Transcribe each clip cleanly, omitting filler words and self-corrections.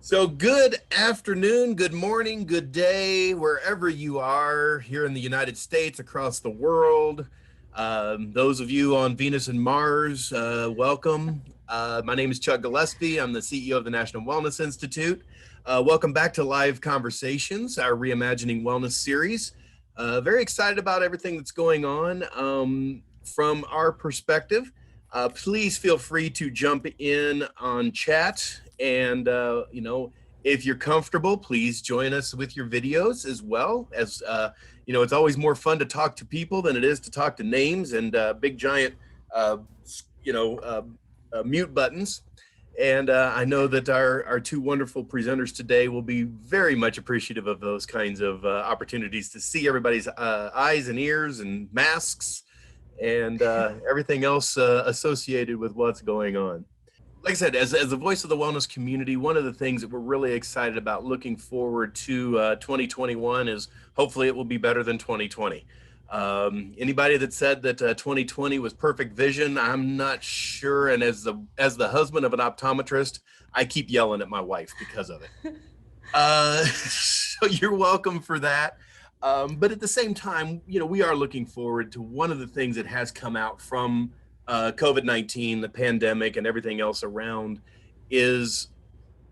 So good afternoon, good morning, good day, wherever you are here in the United States, across the world. Those of you on Venus and Mars, welcome. My name is Chuck Gillespie. I'm the CEO of the National Wellness Institute. Welcome back to Live Conversations, our Reimagining Wellness series. Very excited about everything that's going on from our perspective. Please feel free to jump in on chat and, if you're comfortable, please join us with your videos as well. As it's always more fun to talk to people than it is to talk to names and big giant, uh, you know, uh, mute buttons. And I know that our two wonderful presenters today will be very much appreciative of those kinds of opportunities to see everybody's eyes and ears and masks and everything else associated with what's going on. Like I said, as the voice of the wellness community, one of the things that we're really excited about looking forward to 2021 is hopefully it will be better than 2020. Anybody that said that 2020 was perfect vision, I'm not sure. And as the husband of an optometrist, I keep yelling at my wife because of it. So you're welcome for that. But at the same time, we are looking forward to one of the things that has come out from COVID-19, the pandemic, and everything else around is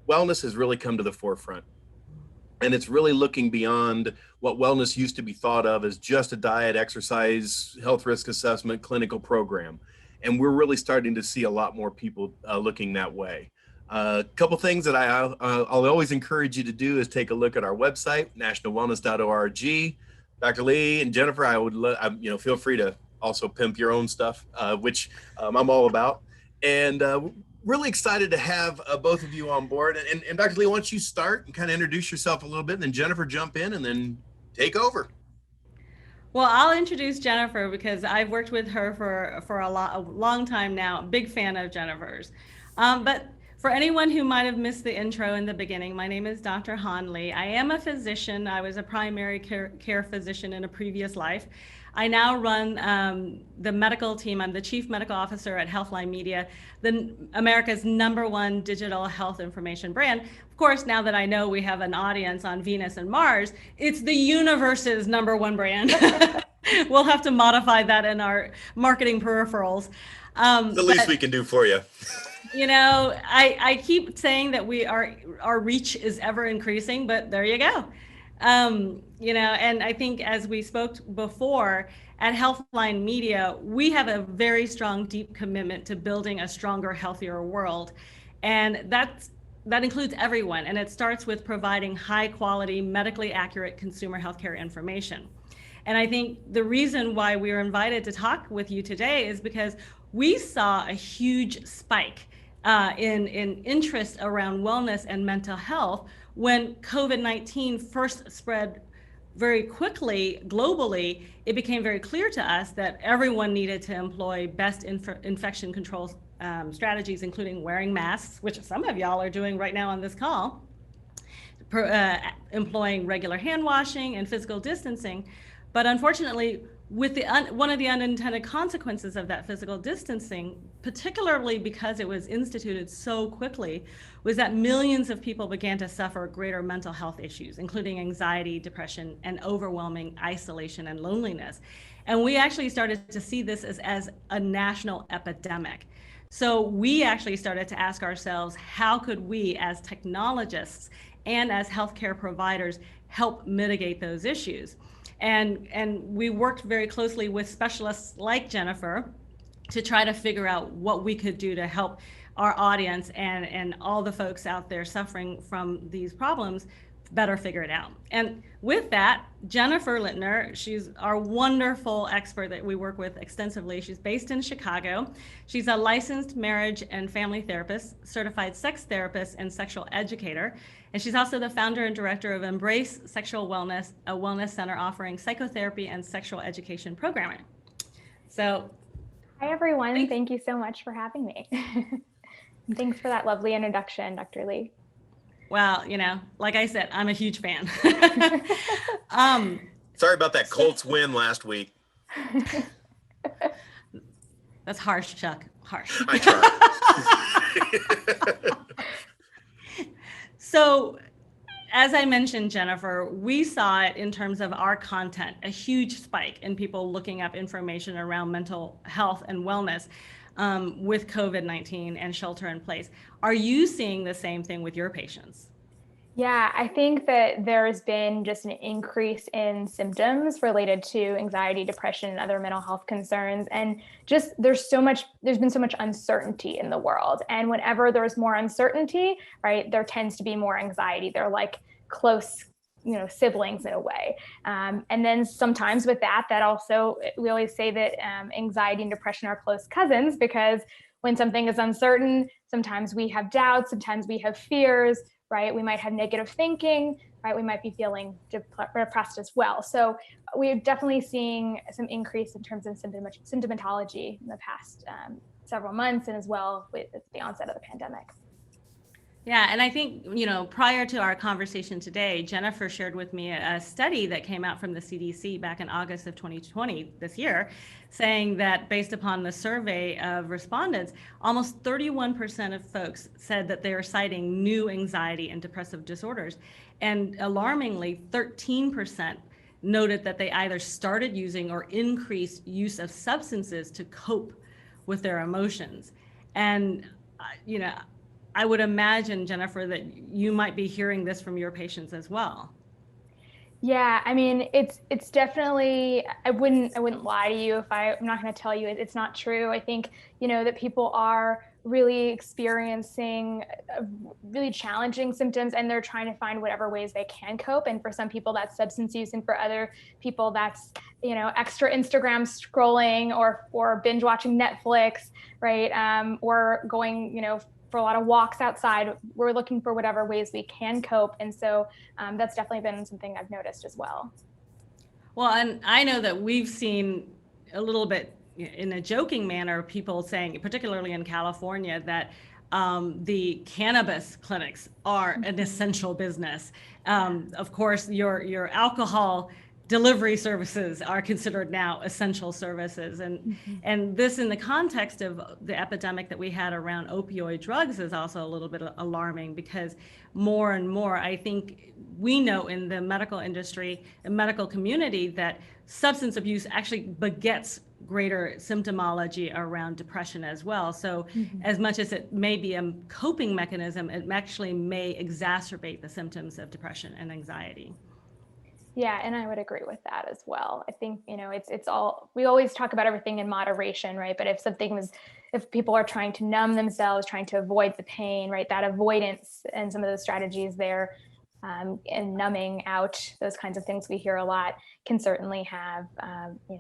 wellness has really come to the forefront. And it's really looking beyond what wellness used to be thought of as just a diet, exercise, health risk assessment, clinical program. And we're really starting to see a lot more people looking that way. A couple things that I'll always encourage you to do is take a look at our website, nationalwellness.org. Dr. Lee and Jennifer, I would feel free to also pimp your own stuff, which I'm all about. And really excited to have both of you on board. And Dr. Lee, why don't you start and kind of introduce yourself a little bit, and then Jennifer jump in and then take over. Well, I'll introduce Jennifer because I've worked with her for a long time now. Big fan of Jennifer's. But for anyone who might have missed the intro in the beginning, my name is Dr. Han Lee. I am a physician. I was a primary care physician in a previous life. I now run the medical team. I'm the chief medical officer at Healthline Media, America's #1 digital health information brand. Of course, now that I know we have an audience on Venus and Mars, it's the universe's #1 brand. We'll have to modify that in our marketing peripherals. It's the least we can do for you. I keep saying that our reach is ever increasing, but there you go. And I think as we spoke before at Healthline Media, we have a very strong, deep commitment to building a stronger, healthier world. And that includes everyone. And it starts with providing high quality, medically accurate consumer healthcare information. And I think the reason why we were invited to talk with you today is because we saw a huge spike in interest around wellness and mental health when COVID-19 first spread very quickly globally. It became very clear to us that everyone needed to employ best infection control strategies, including wearing masks, which some of y'all are doing right now on this call, employing regular hand washing and physical distancing. But unfortunately, with one of the unintended consequences of that physical distancing, particularly because it was instituted so quickly, was that millions of people began to suffer greater mental health issues, including anxiety, depression, and overwhelming isolation and loneliness. And we actually started to see this as a national epidemic. So we actually started to ask ourselves, how could we as technologists and as healthcare providers help mitigate those issues? And we worked very closely with specialists like Jennifer to try to figure out what we could do to help our audience and all the folks out there suffering from these problems better figure it out. And with that, Jennifer Littner, she's our wonderful expert that we work with extensively. She's based in Chicago. She's a licensed marriage and family therapist, certified sex therapist, and sexual educator. And she's also the founder and director of Embrace Sexual Wellness, a wellness center offering psychotherapy and sexual education programming. So, hi everyone. Thank you so much for having me. Thanks for that lovely introduction, Dr. Lee. Well, like I said, I'm a huge fan. Sorry about that Colts win last week. That's harsh, Chuck. Harsh. I tried. So as I mentioned, Jennifer, we saw it in terms of our content, a huge spike in people looking up information around mental health and wellness with COVID-19 and shelter in place. Are you seeing the same thing with your patients? Yeah, I think that there's been just an increase in symptoms related to anxiety, depression, and other mental health concerns. And just there's been so much uncertainty in the world. And whenever there's more uncertainty, right, there tends to be more anxiety. They're like close, siblings in a way. And then sometimes with that also, we always say that anxiety and depression are close cousins, because when something is uncertain, sometimes we have doubts, sometimes we have fears, right? We might have negative thinking, right? We might be feeling depressed as well. So we're definitely seeing some increase in terms of symptomatology in the past several months, and as well with the onset of the pandemic. Yeah, and I think, prior to our conversation today, Jennifer shared with me a study that came out from the CDC back in August of 2020, this year, saying that based upon the survey of respondents, almost 31% of folks said that they are citing new anxiety and depressive disorders. And alarmingly, 13% noted that they either started using or increased use of substances to cope with their emotions. And, I would imagine, Jennifer, that you might be hearing this from your patients as well. Yeah, I mean, it's definitely, I wouldn't lie to you if I'm not going to tell you it's not true. I think, that people are really experiencing really challenging symptoms, and they're trying to find whatever ways they can cope. And for some people that's substance use, and for other people that's, extra Instagram scrolling, or binge watching Netflix, right? Or going, for a lot of walks outside. We're looking for whatever ways we can cope. And so that's definitely been something I've noticed as well. Well, and I know that we've seen a little bit in a joking manner, people saying, particularly in California, that the cannabis clinics are an essential business. Of course, your alcohol delivery services are considered now essential services. And this, in the context of the epidemic that we had around opioid drugs, is also a little bit alarming, because more and more, I think we know in the medical industry and medical community that substance abuse actually begets greater symptomology around depression as well. So as much as it may be a coping mechanism, it actually may exacerbate the symptoms of depression and anxiety. Yeah, and I would agree with that as well. I think, it's all, we always talk about everything in moderation, right? But if people are trying to numb themselves, trying to avoid the pain, right? That avoidance and some of those strategies there, and numbing out, those kinds of things we hear a lot, can certainly have,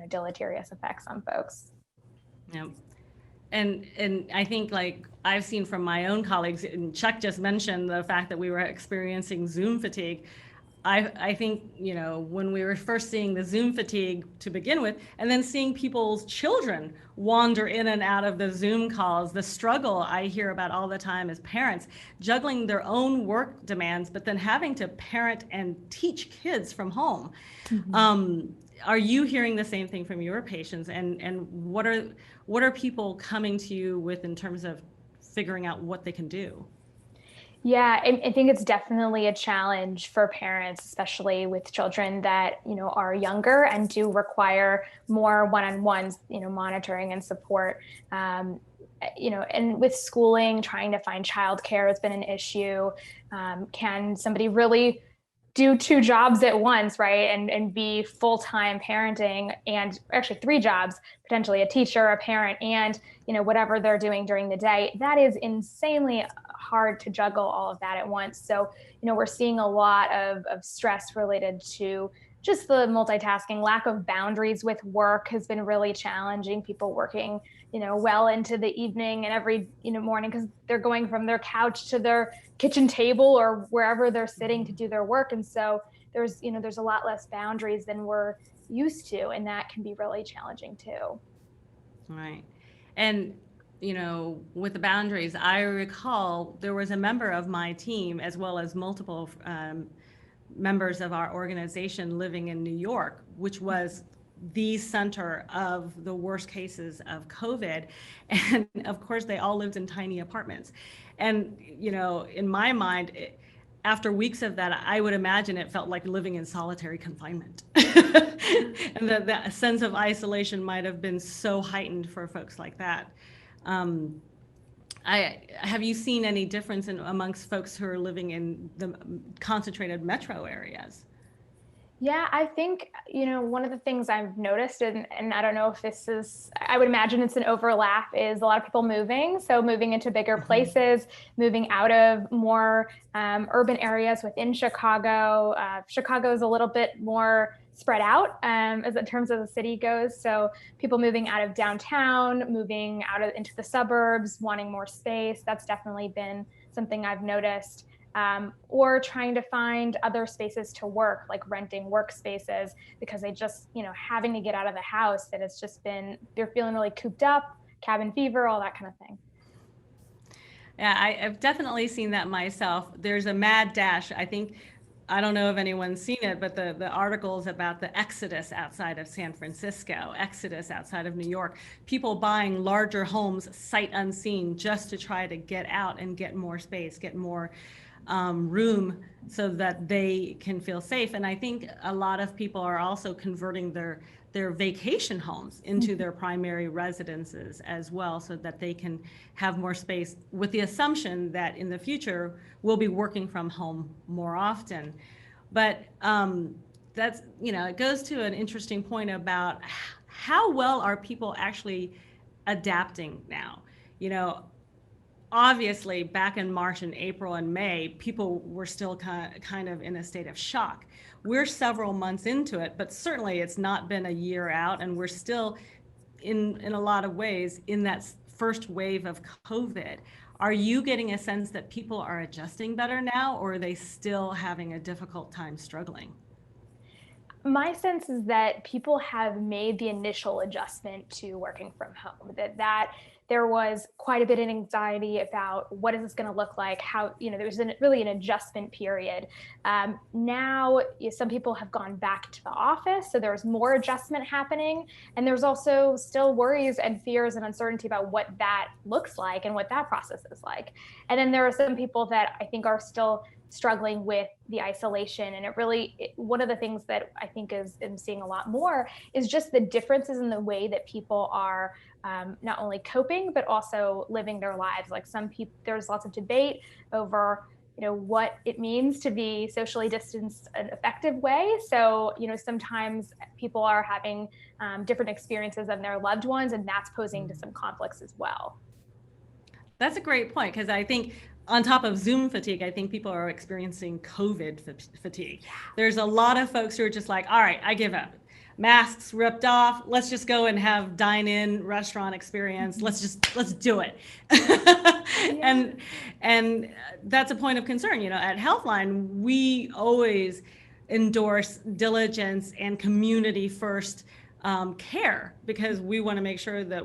deleterious effects on folks. Yeah. And I think, like I've seen from my own colleagues, and Chuck just mentioned the fact that we were experiencing Zoom fatigue. I think, when we were first seeing the Zoom fatigue to begin with, and then seeing people's children wander in and out of the Zoom calls, the struggle I hear about all the time is parents juggling their own work demands, but then having to parent and teach kids from home. Are you hearing the same thing from your patients? And what are people coming to you with in terms of figuring out what they can do? Yeah, I think it's definitely a challenge for parents, especially with children that, are younger and do require more one-on-ones, monitoring and support. And with schooling, trying to find childcare has been an issue. Can somebody really do two jobs at once, right? And be full-time parenting, and actually three jobs, potentially a teacher, a parent, and, whatever they're doing during the day. That is insanely hard to juggle all of that at once. So, we're seeing a lot of stress related to just the multitasking. Lack of boundaries with work has been really challenging. People working, well into the evening and every, morning, because they're going from their couch to their kitchen table or wherever they're sitting to do their work. And so there's a lot less boundaries than we're used to, and that can be really challenging too. Right. And with the boundaries, I recall there was a member of my team, as well as multiple members of our organization, living in New York, which was the center of the worst cases of COVID. And of course, they all lived in tiny apartments. And, in my mind, after weeks of that, I would imagine it felt like living in solitary confinement. And that sense of isolation might have been so heightened for folks like that. Have you seen any difference amongst folks who are living in the concentrated metro areas? Yeah, I think, one of the things I've noticed, and I don't know if this is, I would imagine it's an overlap, is a lot of people moving. So moving into bigger places, moving out of more urban areas within Chicago. Chicago is a little bit more spread out as in terms of the city goes. So people moving out of downtown, moving into the suburbs, wanting more space. That's definitely been something I've noticed. Or trying to find other spaces to work, like renting workspaces, because they just, having to get out of the house, that it's just been, they're feeling really cooped up, cabin fever, all that kind of thing. Yeah, I've definitely seen that myself. There's a mad dash. I don't know if anyone's seen it, but the articles about the exodus outside of San Francisco, exodus outside of New York, people buying larger homes sight unseen just to try to get out and get more space, get more room so that they can feel safe. And I think a lot of people are also converting their vacation homes into their primary residences as well, so that they can have more space, with the assumption that in the future we'll be working from home more often. But that's, it goes to an interesting point about how well are people actually adapting now. Obviously, back in March and April and May, people were still kind of in a state of shock. We're several months into it, but certainly it's not been a year out, and we're still, in a lot of ways, in that first wave of COVID. Are you getting a sense that people are adjusting better now, or are they still having a difficult time struggling? My sense is that people have made the initial adjustment to working from home, that there was quite a bit of anxiety about what is this going to look like, how, there was really an adjustment period. Now, some people have gone back to the office, so there's more adjustment happening. And there's also still worries and fears and uncertainty about what that looks like and what that process is like. And then there are some people that I think are still struggling with the isolation. And one of the things that I think I'm seeing a lot more is just the differences in the way that people are not only coping, but also living their lives. Like some people, there's lots of debate over, what it means to be socially distanced an effective way. So, sometimes people are having different experiences than their loved ones, and that's posing to some conflicts as well. That's a great point, because I think on top of Zoom fatigue, I think people are experiencing COVID fatigue. There's a lot of folks who are just like, all right, I give up. Masks ripped off. Let's just go and have dine-in restaurant experience. Let's do it. Yeah. And that's a point of concern. At Healthline, we always endorse diligence and community first care, because we want to make sure that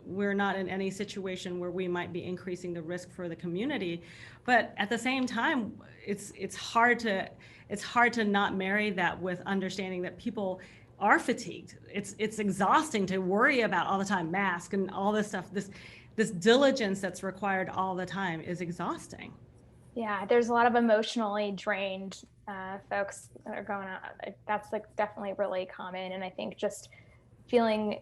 we're not in any situation where we might be increasing the risk for the community. But at the same time, it's hard to not marry that with understanding that people are fatigued. It's exhausting to worry about all the time, mask and all this stuff. This diligence that's required all the time is exhausting. Yeah, there's a lot of emotionally drained folks that are going on. That's definitely really common. And I think just feeling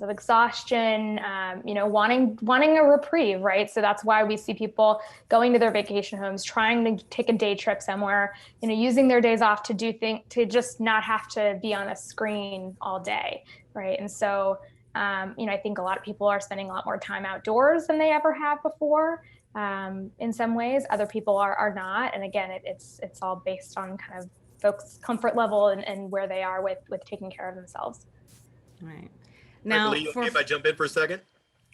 of exhaustion, wanting a reprieve, right? So that's why we see people going to their vacation homes, trying to take a day trip somewhere, using their days off to just not have to be on a screen all day, right? And so, I think a lot of people are spending a lot more time outdoors than they ever have before. In some ways, other people are not. And again, it's all based on kind of folks' comfort level and where they are with taking care of themselves. Right. Now, if I jump in for a second?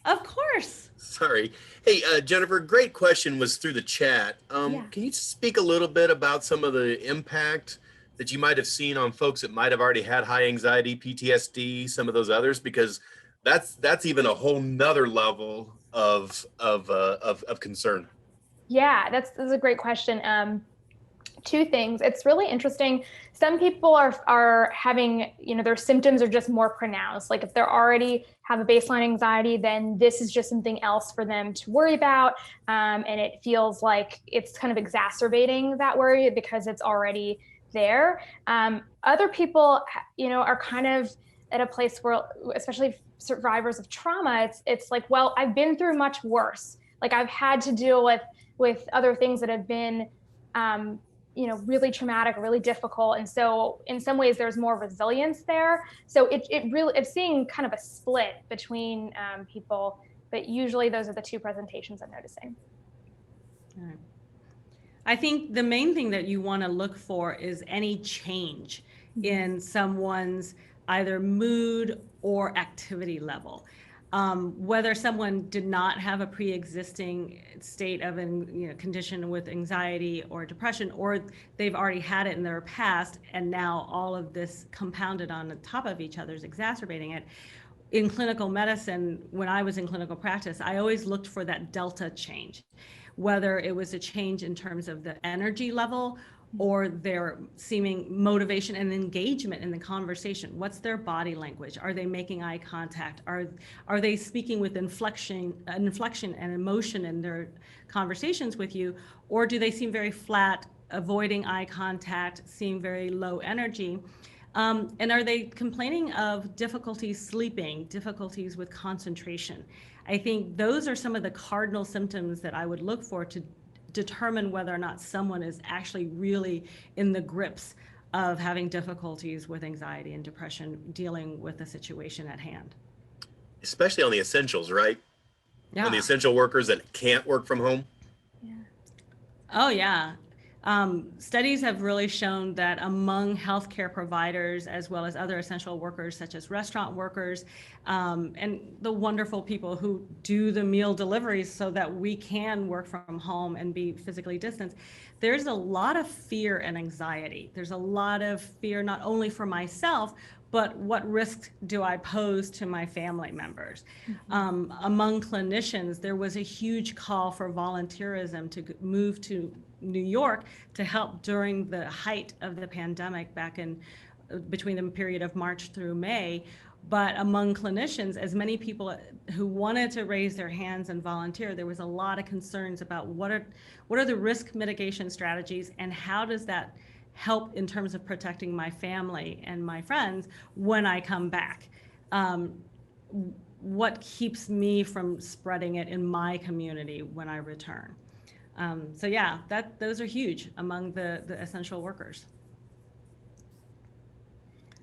Of course. Sorry. Hey, Jennifer, great question was through the chat. Can you speak a little bit about some of the impact that you might have seen on folks that might have already had high anxiety, PTSD, some of those others? Because that's even a whole nother level of concern. Yeah, that's a great question. Two things. It's really interesting. Some people are having, their symptoms are just more pronounced. Like if they're already have a baseline anxiety, then this is just something else for them to worry about. And it feels like it's kind of exacerbating that worry because it's already there. Other people, are kind of at a place where, especially survivors of trauma, it's like, well, I've been through much worse. Like I've had to deal with other things that have been, really traumatic, really difficult. And so in some ways there's more resilience there. So it's seeing kind of a split between people, but usually those are the two presentations I'm noticing. All right. I think the main thing that you want to look for is any change in someone's either mood or activity level. Whether someone did not have a pre-existing state of condition with anxiety or depression, or they've already had it in their past, and now all of this compounded on the top of each other is exacerbating it. In clinical medicine, when I was in clinical practice, I always looked for that delta change, whether it was a change in terms of the energy level or their seeming motivation and engagement in the conversation. What's their body language? Are they making eye contact? Are they speaking with inflection and emotion in their conversations with you? Or do they seem very flat, avoiding eye contact, seem very low energy? And are they complaining of difficulties sleeping, difficulties with concentration? I think those are some of the cardinal symptoms that I would look for to determine whether or not someone is actually really in the grips of having difficulties with anxiety and depression, dealing with the situation at hand. Especially on the essentials, right? Yeah. On the essential workers that can't work from home. Yeah. Oh, yeah. Studies have really shown that among healthcare providers, as well as other essential workers, such as restaurant workers, and the wonderful people who do the meal deliveries so that we can work from home and be physically distanced, there's a lot of fear and anxiety. There's a lot of fear, not only for myself, but what risk do I pose to my family members? Among clinicians, there was a huge call for volunteerism to move to New York to help during the height of the pandemic back in between the period of March through May. But among clinicians, as many people who wanted to raise their hands and volunteer, there was a lot of concerns about what are the risk mitigation strategies and how does that help in terms of protecting my family and my friends when I come back. What keeps me from spreading it in my community when I return? So yeah, those are huge among the essential workers.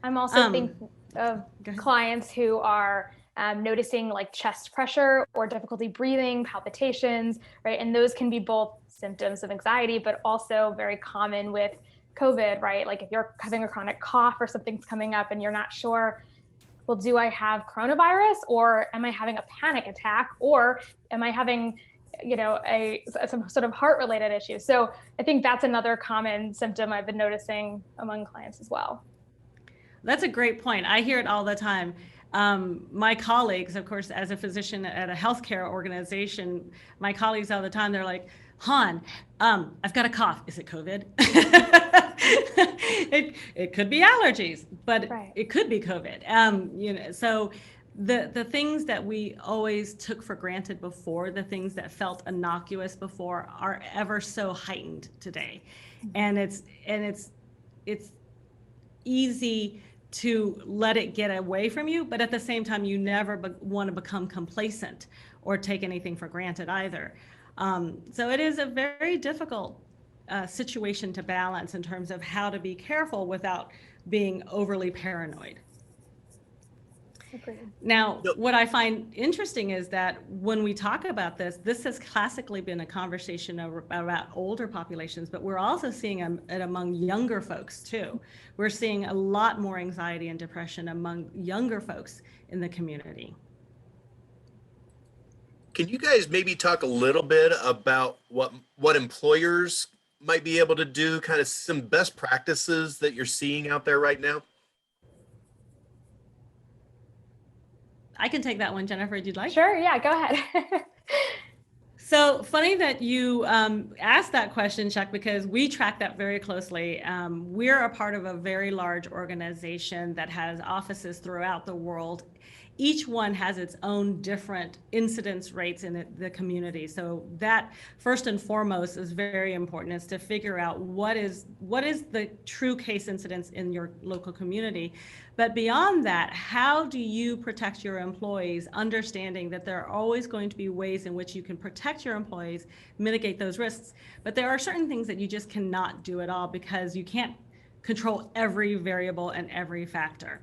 I'm also thinking of clients who are noticing like chest pressure or difficulty breathing, palpitations, right? And those can be both symptoms of anxiety, but also very common with COVID, right? Like if you're having a chronic cough or something's coming up and you're not sure, well, do I have coronavirus or am I having a panic attack or am I having some sort of heart related issue? So I think that's another common symptom I've been noticing among clients as well. That's a great point. I hear it all the time. My colleagues, of course, as a physician at a healthcare organization, my colleagues all the time, they're like, Han, I've got a cough. Is it COVID? It could be allergies, but right. It could be COVID. So the things that we always took for granted before, the things that felt innocuous before, are ever so heightened today, and it's easy to let it get away from you, but at the same time, you never want to become complacent or take anything for granted either. So it is a very difficult situation to balance in terms of how to be careful without being overly paranoid. Agreed. Now, what I find interesting is that when we talk about this has classically been a conversation about older populations, but we're also seeing it among younger folks too. We're seeing a lot more anxiety and depression among younger folks in the community. Can you guys maybe talk a little bit about what employers might be able to do, kind of some best practices that you're seeing out there right now? I can take that one, Jennifer, if you'd like. Sure, yeah, go ahead. So funny that you asked that question, Chuck, because we track that very closely. We're a part of a very large organization that has offices throughout the world. Each one has its own different incidence rates in the community. So that first and foremost is very important, is to figure out what is the true case incidence in your local community. But beyond that, how do you protect your employees, understanding that there are always going to be ways in which you can protect your employees, mitigate those risks. But there are certain things that you just cannot do at all because you can't control every variable and every factor.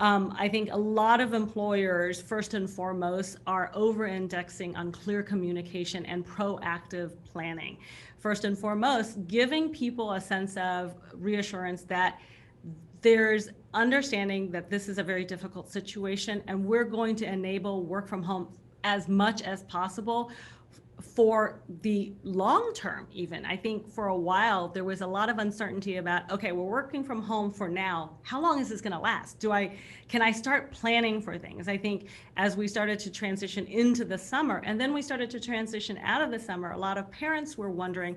I think a lot of employers, first and foremost, are over-indexing on clear communication and proactive planning. First and foremost, giving people a sense of reassurance that there's understanding that this is a very difficult situation and we're going to enable work from home as much as possible for the long term. Even I think for a while there was a lot of uncertainty about, okay, we're working from home for now, how long is this going to last? Can I start planning for things? I think as we started to transition into the summer and then we started to transition out of the summer, a lot of parents were wondering,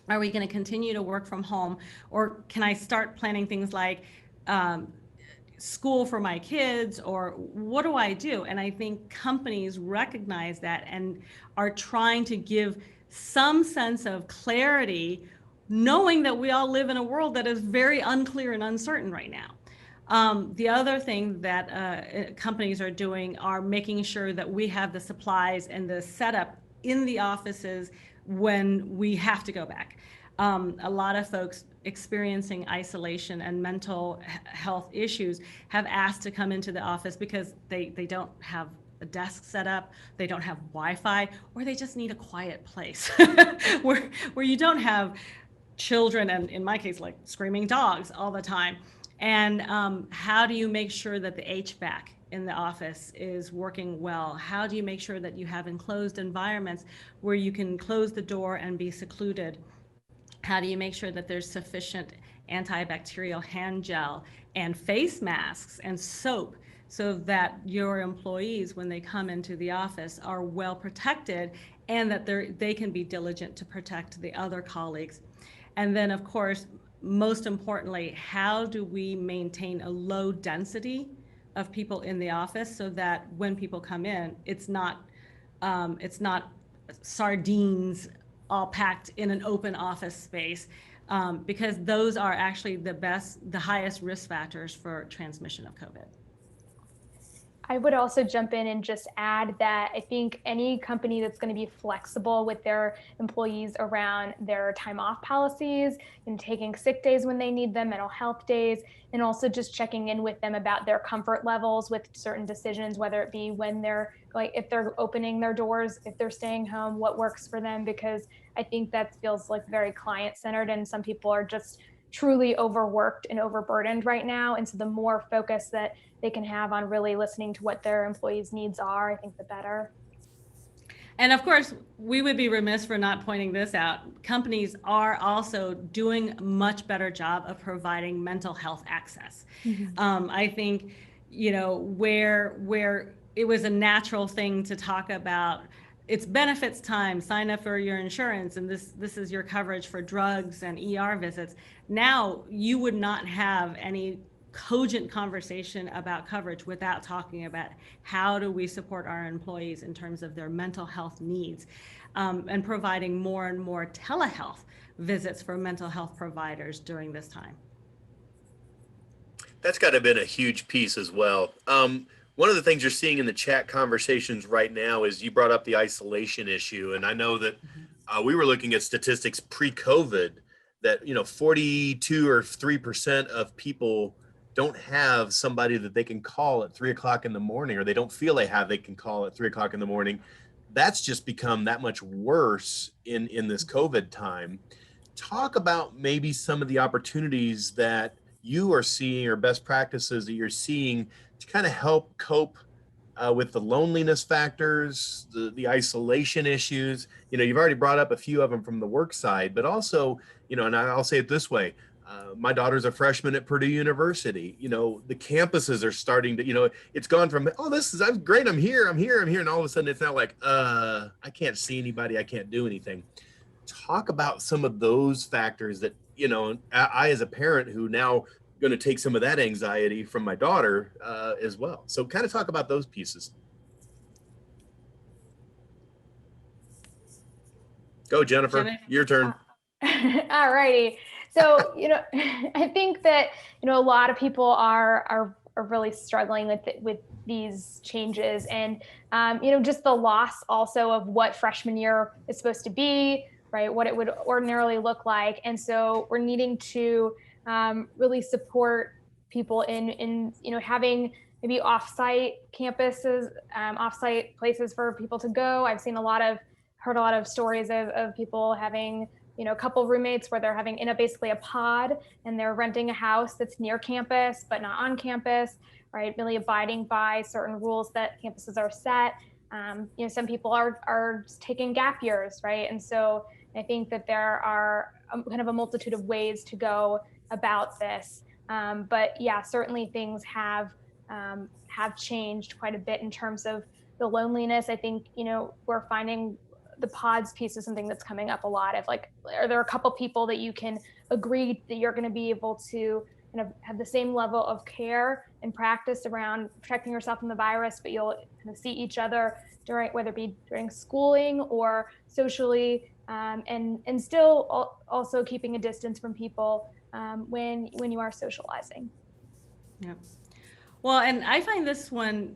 are we going to continue to work from home, or can I start planning things like school for my kids, or what do I do? And I think companies recognize that and are trying to give some sense of clarity, knowing that we all live in a world that is very unclear and uncertain right now. The other thing that companies are doing are making sure that we have the supplies and the setup in the offices when we have to go back. A lot of folks experiencing isolation and mental health issues have asked to come into the office because they don't have a desk set up, they don't have Wi-Fi, or they just need a quiet place where you don't have children and, in my case, like screaming dogs all the time. And how do you make sure that the HVAC in the office is working well? How do you make sure that you have enclosed environments where you can close the door and be secluded? How do you make sure that there's sufficient antibacterial hand gel and face masks and soap so that your employees, when they come into the office, are well protected and that they can be diligent to protect the other colleagues? And then, of course, most importantly, how do we maintain a low density of people in the office so that when people come in, it's not sardines all packed in an open office space, because those are actually the highest risk factors for transmission of COVID. I would also jump in and just add that I think any company that's going to be flexible with their employees around their time off policies and taking sick days when they need them, mental health days, and also just checking in with them about their comfort levels with certain decisions, whether it be when they're if they're opening their doors, if they're staying home, what works for them, because I think that feels like very client centered and some people are just truly overworked and overburdened right now. And so the more focus that they can have on really listening to what their employees' needs are, I think the better. And of course, we would be remiss for not pointing this out. Companies are also doing a much better job of providing mental health access. Mm-hmm. I think, where it was a natural thing to talk about, it's benefits time, sign up for your insurance, and this is your coverage for drugs and ER visits. Now you would not have any cogent conversation about coverage without talking about how do we support our employees in terms of their mental health needs, and providing more and more telehealth visits for mental health providers during this time. That's got to have been a huge piece as well. One of the things you're seeing in the chat conversations right now is you brought up the isolation issue. And I know that we were looking at statistics pre-COVID that, 42 or 3% of people don't have somebody that they can call at 3 o'clock in the morning, or they don't feel they can call at 3 o'clock in the morning. That's just become that much worse in this COVID time. Talk about maybe some of the opportunities that you are seeing or best practices that you're seeing to kind of help cope with the loneliness factors, the isolation issues. You've already brought up a few of them from the work side, but also, and I'll say it this way, My daughter's a freshman at Purdue University. The campuses are starting to, it's gone from, oh, I'm great, I'm here. And all of a sudden it's now like, I can't see anybody, I can't do anything. Talk about some of those factors that, I as a parent who now going to take some of that anxiety from my daughter as well. So kind of talk about those pieces. Go, Jennifer, your turn. All righty. So, I think that, a lot of people are really struggling with these changes, and, just the loss also of what freshman year is supposed to be, right? What it would ordinarily look like. And so we're needing to really support people in having maybe offsite campuses, offsite places for people to go. I've heard a lot of stories of people having a couple roommates where they're having in basically a pod, and they're renting a house that's near campus but not on campus, right? Really abiding by certain rules that campuses are set. Some people are just taking gap years, right? And so I think that there are kind of a multitude of ways to go about this. But yeah, certainly things have changed quite a bit in terms of the loneliness. I think, we're finding the pods piece is something that's coming up a lot of, like, are there a couple people that you can agree that you're going to be able to kind of have the same level of care and practice around protecting yourself from the virus, but you'll kind of see each other whether it be during schooling or socially, and still also keeping a distance from people when you are socializing. Yeah. Well, and I find this one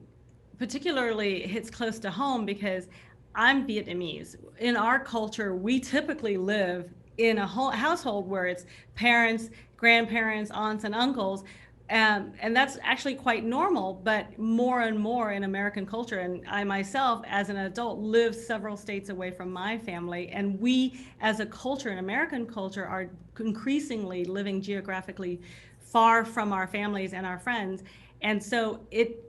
particularly hits close to home because I'm Vietnamese. In our culture, we typically live in a whole household where it's parents, grandparents, aunts, and uncles. And that's actually quite normal, but more and more in American culture. And I myself, as an adult, live several states away from my family. And we, as a culture, in American culture, are increasingly living geographically far from our families and our friends. And so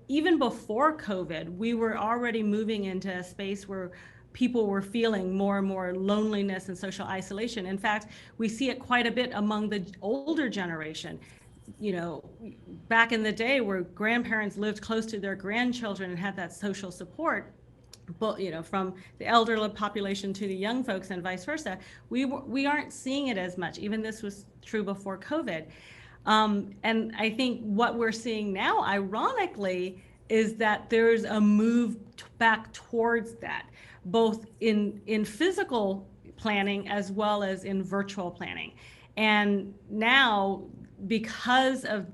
even before COVID, we were already moving into a space where people were feeling more and more loneliness and social isolation. In fact, we see it quite a bit among the older generation. Back in the day where grandparents lived close to their grandchildren and had that social support, but from the elderly population to the young folks and vice versa, we aren't seeing it as much. Even this was true before COVID. And I think what we're seeing now, ironically, is that there's a move back towards that, both in physical planning as well as in virtual planning. And now, because of,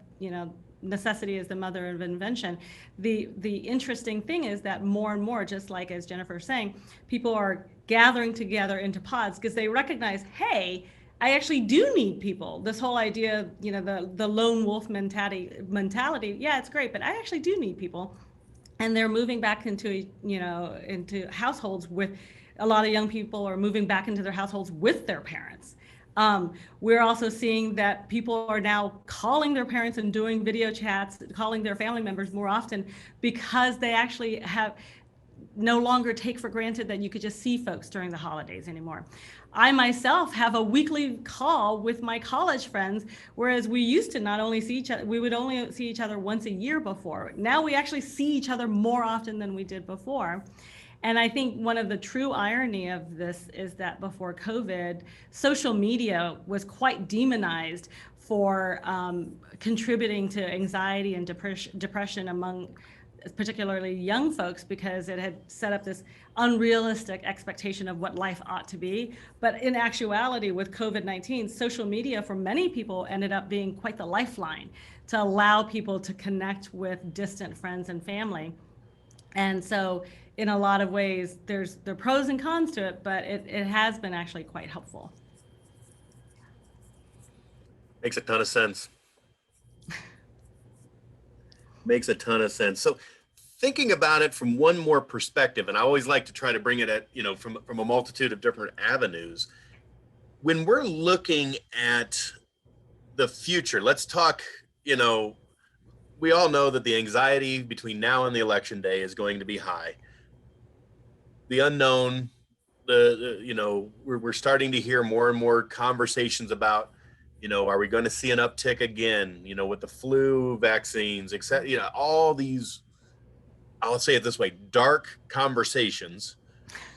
necessity is the mother of invention, the interesting thing is that more and more, just like as Jennifer was saying, people are gathering together into pods because they recognize, hey, I actually do need people. This whole idea, the lone wolf mentality, yeah, it's great, but I actually do need people. And they're moving back into households with, a lot of young people are moving back into their households with their parents. We're also seeing that people are now calling their parents and doing video chats, calling their family members more often, because they actually no longer take for granted that you could just see folks during the holidays anymore. I myself have a weekly call with my college friends, whereas we used to not only see each other, we would only see each other once a year before. Now we actually see each other more often than we did before. And I think one of the true irony of this is that before COVID, social media was quite demonized for contributing to anxiety and depression among particularly young folks, because it had set up this unrealistic expectation of what life ought to be. But in actuality, with COVID-19, social media for many people ended up being quite the lifeline to allow people to connect with distant friends and family. And so in a lot of ways, there are pros and cons to it, but it has been actually quite helpful. Makes a ton of sense. Makes a ton of sense. So thinking about it from one more perspective, and I always like to try to bring it at, from a multitude of different avenues. When we're looking at the future, let's talk, we all know that the anxiety between now and the election day is going to be high. The unknown, we're starting to hear more and more conversations about Are we going to see an uptick again, with the flu vaccines, etc. All these, I'll say it this way, dark conversations.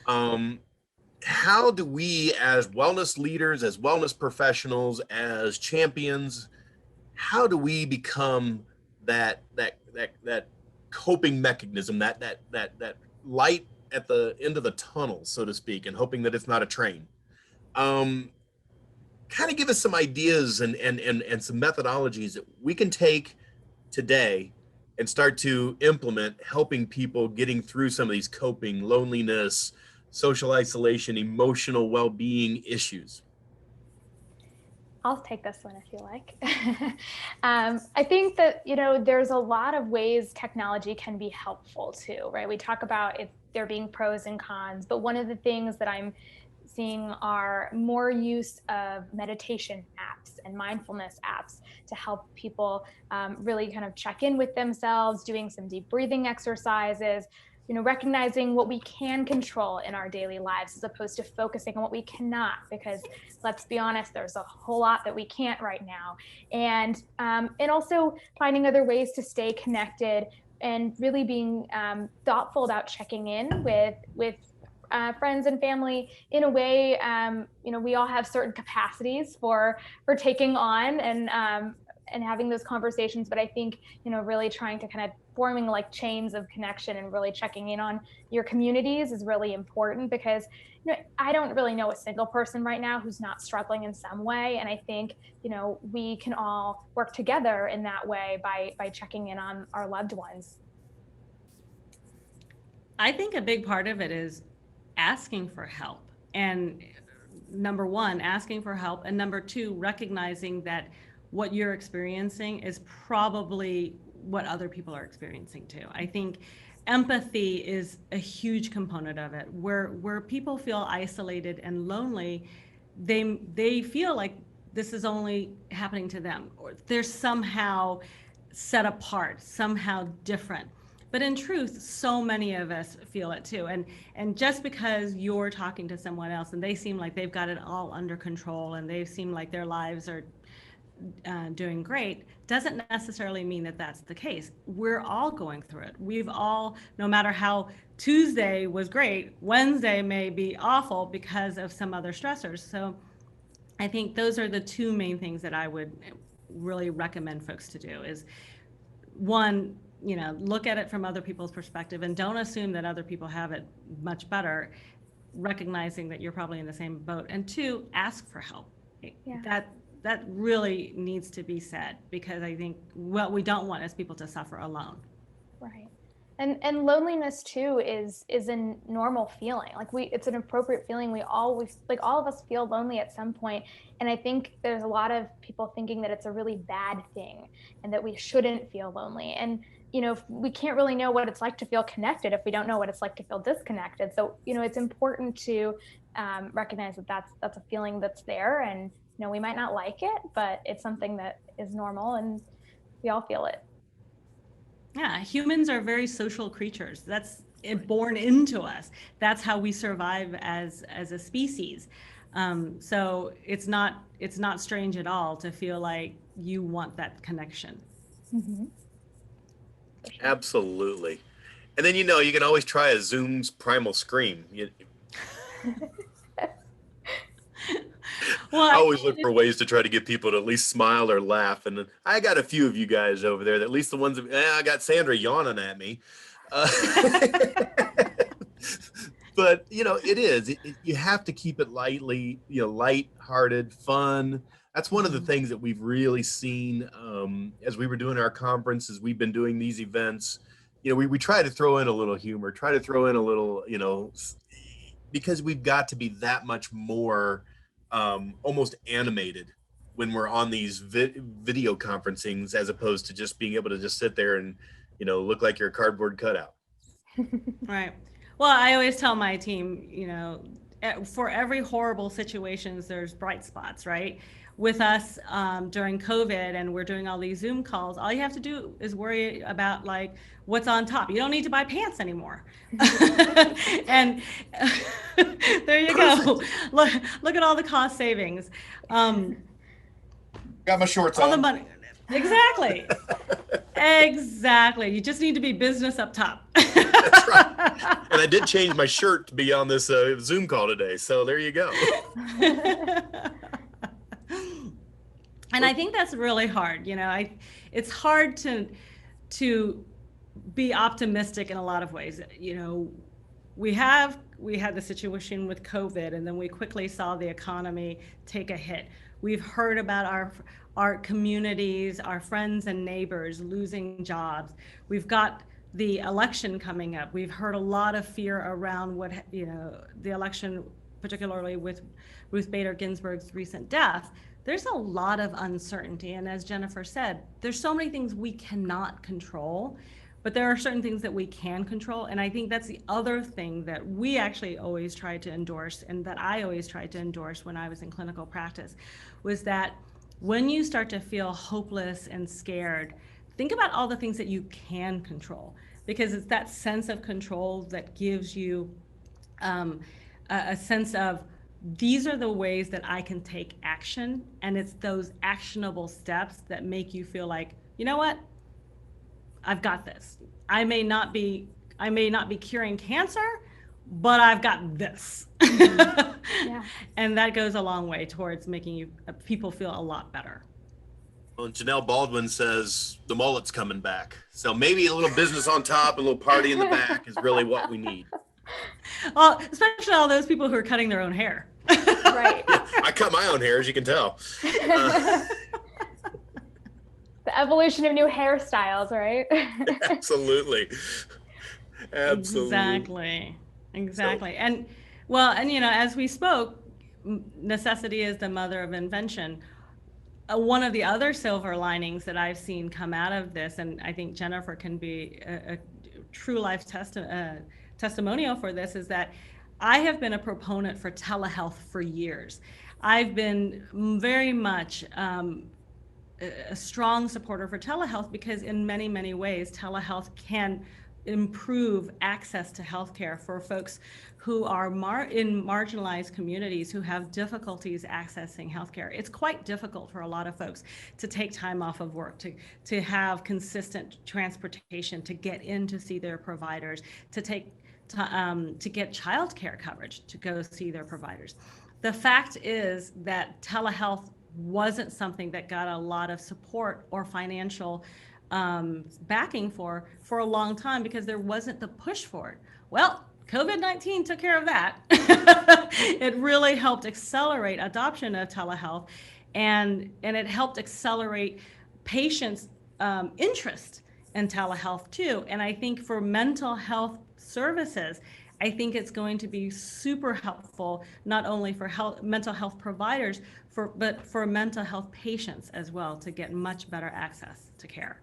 How do we, as wellness leaders, as wellness professionals, as champions, how do we become that coping mechanism, that light at the end of the tunnel, so to speak, and hoping that it's not a train? Kind of give us some ideas and some methodologies that we can take today and start to implement, helping people getting through some of these coping, loneliness, social isolation, emotional well-being issues. I'll take this one if you like. I think that, there's a lot of ways technology can be helpful too, right? We talk about there being pros and cons, but one of the things that I'm seeing are more use of meditation apps and mindfulness apps to help people really kind of check in with themselves, doing some deep breathing exercises, recognizing what we can control in our daily lives as opposed to focusing on what we cannot, because let's be honest, there's a whole lot that we can't right now. And also finding other ways to stay connected and really being thoughtful about checking in with friends and family in a way. We all have certain capacities for taking on and having those conversations, but I think really trying to kind of forming like chains of connection and really checking in on your communities is really important, because I don't really know a single person right now who's not struggling in some way, and I think we can all work together in that way by checking in on our loved ones. I think a big part of it is asking for help, and number one, asking for help, and number two, recognizing that what you're experiencing is probably what other people are experiencing too. I think empathy is a huge component of it. Where people feel isolated and lonely, they feel like this is only happening to them, or they're somehow set apart, somehow different. But in truth, so many of us feel it too. And just because you're talking to someone else and they seem like they've got it all under control and they seem like their lives are doing great, doesn't necessarily mean that that's the case. We're all going through it. We've all, no matter how Tuesday was great, Wednesday may be awful because of some other stressors. So I think those are the two main things that I would really recommend folks to do is, one, look at it from other people's perspective and don't assume that other people have it much better, recognizing that you're probably in the same boat. And two, ask for help. Yeah. That really needs to be said, because I think what we don't want is people to suffer alone. Right. And loneliness too is a normal feeling. Like it's an appropriate feeling. We always, like all of us feel lonely at some point. And I think there's a lot of people thinking that it's a really bad thing and that we shouldn't feel lonely. And we can't really know what it's like to feel connected if we don't know what it's like to feel disconnected. So, it's important to recognize that that's a feeling that's there, and we might not like it, but it's something that is normal and we all feel it. Yeah, humans are very social creatures. That's born into us. That's how we survive as a species. So it's not strange at all to feel like you want that connection. Mm-hmm. Absolutely. And then you can always try a Zoom's primal scream. Well, I always look for ways to try to get people to at least smile or laugh. And I got a few of you guys over there, at least the ones I got Sandra yawning at me. But it is. You have to keep it light-hearted, fun. That's one of the things that we've really seen as we were doing our conferences. We've been doing these events. We try to throw in a little humor, try to throw in a little, because we've got to be that much more almost animated when we're on these video conferencings, as opposed to just being able to just sit there and, look like you're a cardboard cutout. Right. Well, I always tell my team, for every horrible situations, there's bright spots, right? With us during COVID, and we're doing all these Zoom calls, all you have to do is worry about like what's on top. You don't need to buy pants anymore. And there you go. Look at all the cost savings. Got my shorts all on. the money. Exactly. Exactly. You just need to be business up top. That's right. And I did change my shirt to be on this Zoom call today. So there you go. And I think that's really hard. It's hard to be optimistic in a lot of ways. We had the situation with COVID, and then we quickly saw the economy take a hit. We've heard about our communities, our friends and neighbors losing jobs. We've got the election coming up. We've heard a lot of fear around the election, particularly with Ruth Bader Ginsburg's recent death. There's a lot of uncertainty. And as Jennifer said, there's so many things we cannot control, but there are certain things that we can control. And I think that's the other thing that we actually always tried to endorse, and that I always tried to endorse when I was in clinical practice, was that when you start to feel hopeless and scared, think about all the things that you can control, because it's that sense of control that gives you a sense of, these are the ways that I can take action. And it's those actionable steps that make you feel like, you know what? I've got this. I may not be curing cancer, but I've got this. Yeah. And that goes a long way towards making people feel a lot better. Well, Janelle Baldwin says the mullet's coming back. So maybe a little business on top, a little party in the back is really what we need. Well, especially all those people who are cutting their own hair. Right. Yeah, I cut my own hair, as you can tell. The evolution of new hairstyles, right? Absolutely. Exactly. And as we spoke, necessity is the mother of invention. One of the other silver linings that I've seen come out of this, and I think Jennifer can be a true life testimonial for this, is that I have been a proponent for telehealth for years. I've been very much a strong supporter for telehealth, because in many, many ways, telehealth can improve access to healthcare for folks who are in marginalized communities who have difficulties accessing healthcare. It's quite difficult for a lot of folks to take time off of work, to have consistent transportation, to get in to see their providers, to get childcare coverage to go see their providers. The fact is that telehealth wasn't something that got a lot of support or financial backing for a long time, because there wasn't the push for it. Well, COVID-19 took care of that. It really helped accelerate adoption of telehealth, and it helped accelerate patients' interest in telehealth too. And I think for mental health services, I think it's going to be super helpful, not only for mental health providers, but for mental health patients as well, to get much better access to care.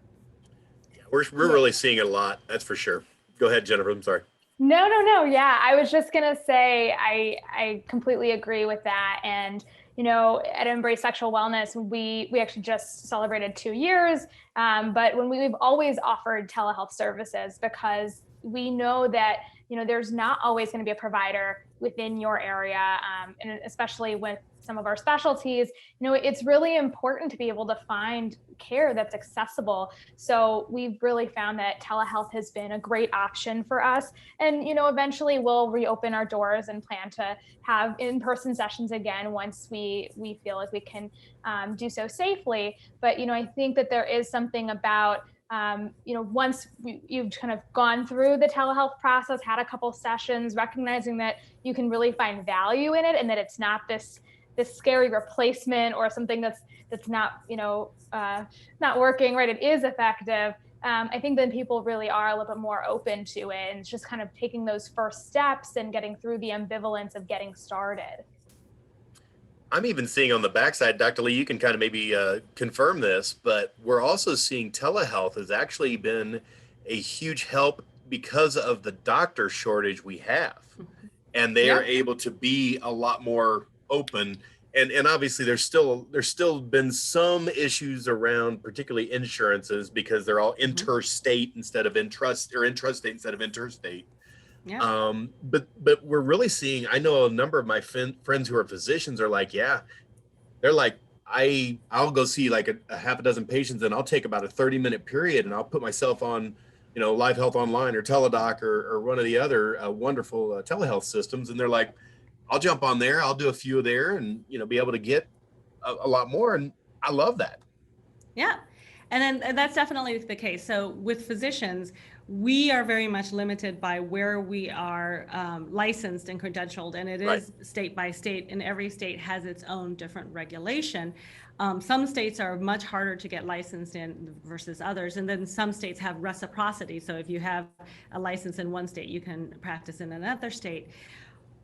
Yeah, we're really seeing it a lot, that's for sure. Go ahead, Jennifer, I'm sorry. No. Yeah, I was just going to say, I completely agree with that. And, at Embrace Sexual Wellness, we actually just celebrated 2 years. But we've always offered telehealth services, because we know that, there's not always going to be a provider within your area. And especially with some of our specialties, it's really important to be able to find care that's accessible. So we've really found that telehealth has been a great option for us. And, eventually we'll reopen our doors and plan to have in-person sessions again once we feel like we can do so safely. But, I think that there is something about once you've kind of gone through the telehealth process, had a couple sessions, recognizing that you can really find value in it, and that it's not this scary replacement or something that's not, not working, right? It is effective. I think then people really are a little bit more open to it, and it's just kind of taking those first steps and getting through the ambivalence of getting started. I'm even seeing on the backside, Dr. Lee, you can kind of maybe confirm this, but we're also seeing telehealth has actually been a huge help because of the doctor shortage we have. And they are able to be a lot more open. And obviously there's still been some issues around particularly insurances, because they're all interstate instead of intrastate instead of interstate. Yeah. But we're really seeing, I know a number of my friends who are physicians are like, they're like, I'll go see like a half a dozen patients, and I'll take about a 30-minute period, and I'll put myself on, Live Health Online or Teladoc or one of the other wonderful telehealth systems. And they're like, I'll jump on there, I'll do a few there, and be able to get a lot more. And I love that. Yeah. And that's definitely the case. So with physicians, we are very much limited by where we are licensed and credentialed, and it is state by state, and every state has its own different regulation. Some states are much harder to get licensed in versus others, and then some states have reciprocity. So if you have a license in one state, you can practice in another state.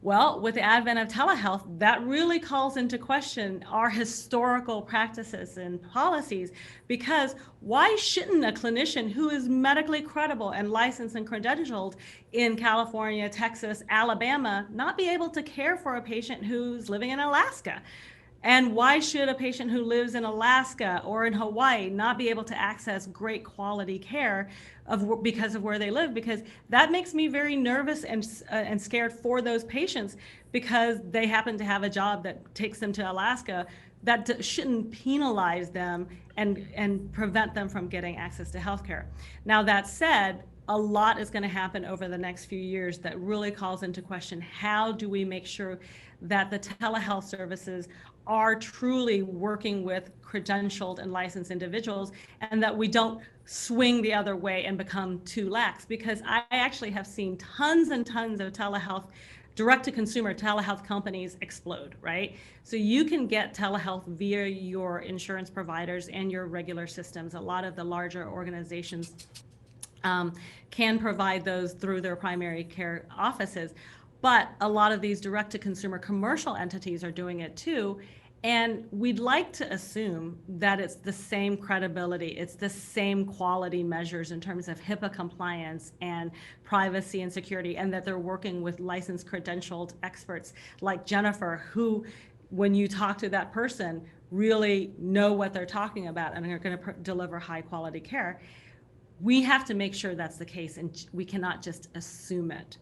Well, with the advent of telehealth, that really calls into question our historical practices and policies, because why shouldn't a clinician who is medically credible and licensed and credentialed in California, Texas, Alabama not be able to care for a patient who's living in Alaska? And why should a patient who lives in Alaska or in Hawaii not be able to access great quality care because of where they live? Because that makes me very nervous and scared for those patients, because they happen to have a job that takes them to Alaska. That shouldn't penalize them and prevent them from getting access to healthcare. Now, that said, a lot is going to happen over the next few years that really calls into question, how do we make sure that the telehealth services are truly working with credentialed and licensed individuals, and that we don't swing the other way and become too lax? Because I actually have seen tons and tons of telehealth, direct-to-consumer telehealth companies explode, right? So you can get telehealth via your insurance providers and your regular systems. A lot of the larger organizations can provide those through their primary care offices. But a lot of these direct-to-consumer commercial entities are doing it too. And we'd like to assume that it's the same credibility, it's the same quality measures in terms of HIPAA compliance and privacy and security, and that they're working with licensed credentialed experts like Jennifer, who, when you talk to that person, really know what they're talking about and are going to deliver high quality care. We have to make sure that's the case, and we cannot just assume it.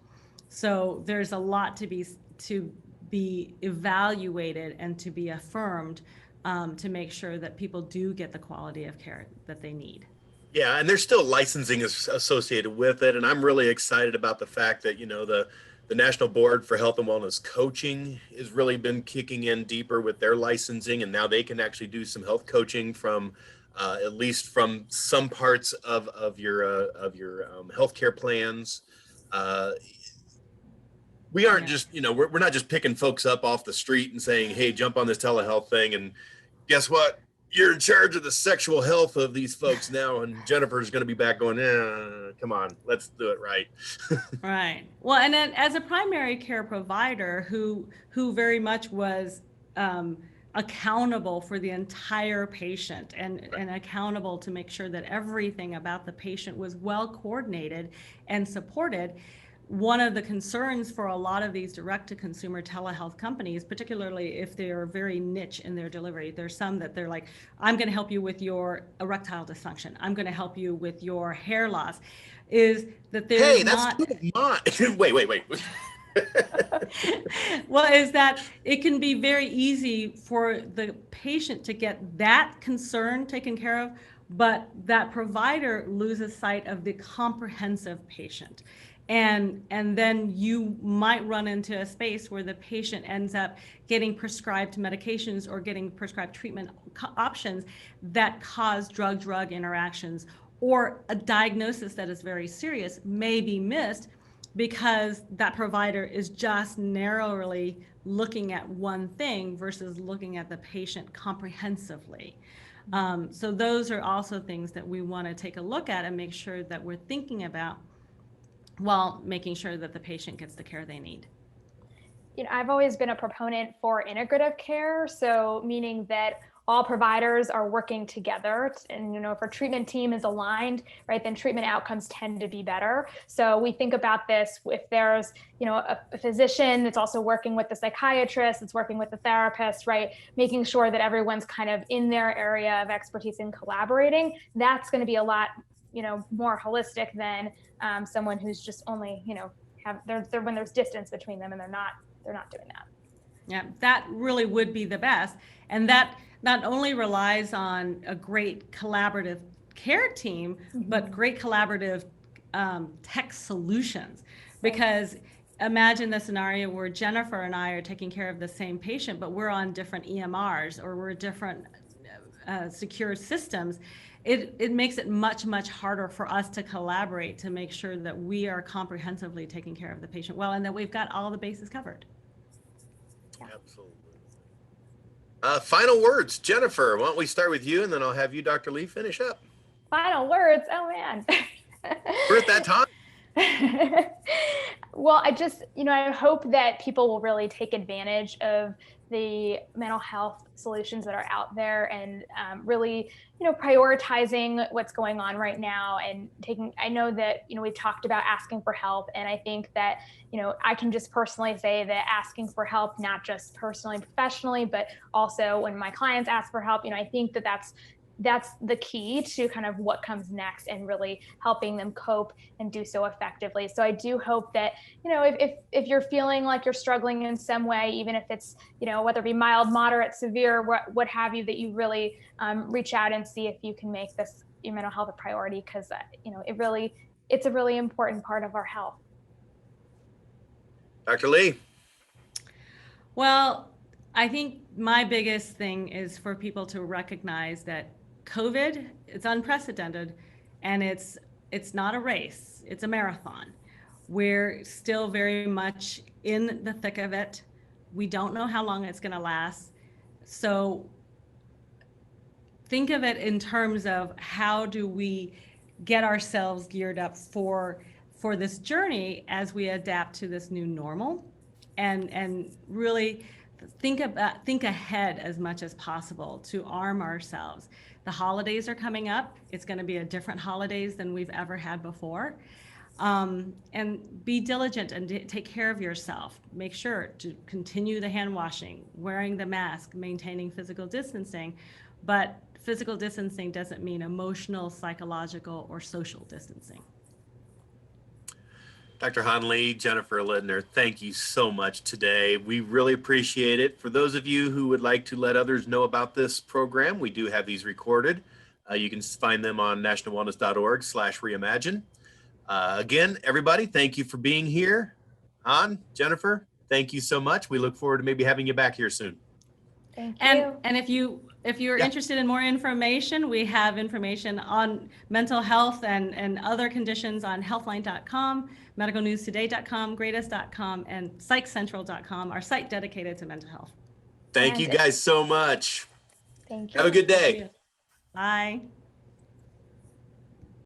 So there's a lot to be evaluated and to be affirmed to make sure that people do get the quality of care that they need. Yeah, and there's still licensing associated with it, and I'm really excited about the fact that the National Board for Health and Wellness Coaching has really been kicking in deeper with their licensing, and now they can actually do some health coaching from at least from some parts of your healthcare plans. We aren't just, we're not just picking folks up off the street and saying, hey, jump on this telehealth thing, and guess what? You're in charge of the sexual health of these folks now, and Jennifer's going to be back going, come on, let's do it right. Right. Well, and then as a primary care provider who very much was accountable for the entire patient and accountable to make sure that everything about the patient was well coordinated and supported, one of the concerns for a lot of these direct-to-consumer telehealth companies, particularly if they're very niche in their delivery, there's some that they're like, I'm going to help you with your erectile dysfunction, I'm going to help you with your hair loss, is that there's not... Wait. Well, is that it can be very easy for the patient to get that concern taken care of, but that provider loses sight of the comprehensive patient. And then you might run into a space where the patient ends up getting prescribed medications or getting prescribed treatment options that cause drug-drug interactions, or a diagnosis that is very serious may be missed because that provider is just narrowly looking at one thing versus looking at the patient comprehensively. So those are also things that we want to take a look at and make sure that we're thinking about while making sure that the patient gets the care they need. I've always been a proponent for integrative care, so meaning that all providers are working together, and if our treatment team is aligned, right, then treatment outcomes tend to be better. So we think about this, if there's a physician that's also working with the psychiatrist, that's working with the therapist, right, making sure that everyone's kind of in their area of expertise and collaborating, that's going to be a lot more holistic than someone who's just only when there's distance between them and they're not doing that. Yeah, that really would be the best. And that not only relies on a great collaborative care team, but great collaborative tech solutions. Because imagine the scenario where Jennifer and I are taking care of the same patient, but we're on different EMRs or we're different secure systems. It makes it much, much harder for us to collaborate to make sure that we are comprehensively taking care of the patient well, and that we've got all the bases covered. Absolutely. Final words, Jennifer, why don't we start with you, and then I'll have you, Dr. Lee, finish up. Final words. Oh man. We're at that time. Well, I just, I hope that people will really take advantage of the mental health solutions that are out there, and really, prioritizing what's going on right now, and I know that, we've talked about asking for help. And I think that, I can just personally say that asking for help, not just personally and professionally, but also when my clients ask for help, I think that that's the key to kind of what comes next, and really helping them cope and do so effectively. So I do hope that, if you're feeling like you're struggling in some way, even if it's, whether it be mild, moderate, severe, what have you, that you really reach out and see if you can make this your mental health a priority, because, it's a really important part of our health. Dr. Lee. Well, I think my biggest thing is for people to recognize that COVID, it's unprecedented, and it's not a race, it's a marathon. We're still very much in the thick of it. We don't know how long it's going to last. So think of it in terms of how do we get ourselves geared up for this journey as we adapt to this new normal, and really think ahead as much as possible to arm ourselves. The holidays are coming up. It's going to be a different holidays than we've ever had before. And be diligent and take care of yourself. Make sure to continue the hand washing, wearing the mask, maintaining physical distancing. But physical distancing doesn't mean emotional, psychological, or social distancing. Dr. Hanley, Jennifer Littner, thank you so much today. We really appreciate it. For those of you who would like to let others know about this program, we do have these recorded. You can find them on nationalwellness.org/reimagine. Again, everybody, thank you for being here. Han, Jennifer, thank you so much. We look forward to maybe having you back here soon. Thank you. And if you're interested in more information, we have information on mental health and other conditions on healthline.com, medicalnewstoday.com, greatest.com, and psychcentral.com, our site dedicated to mental health. Thank you guys so much. Thank you. Have a good day. Bye.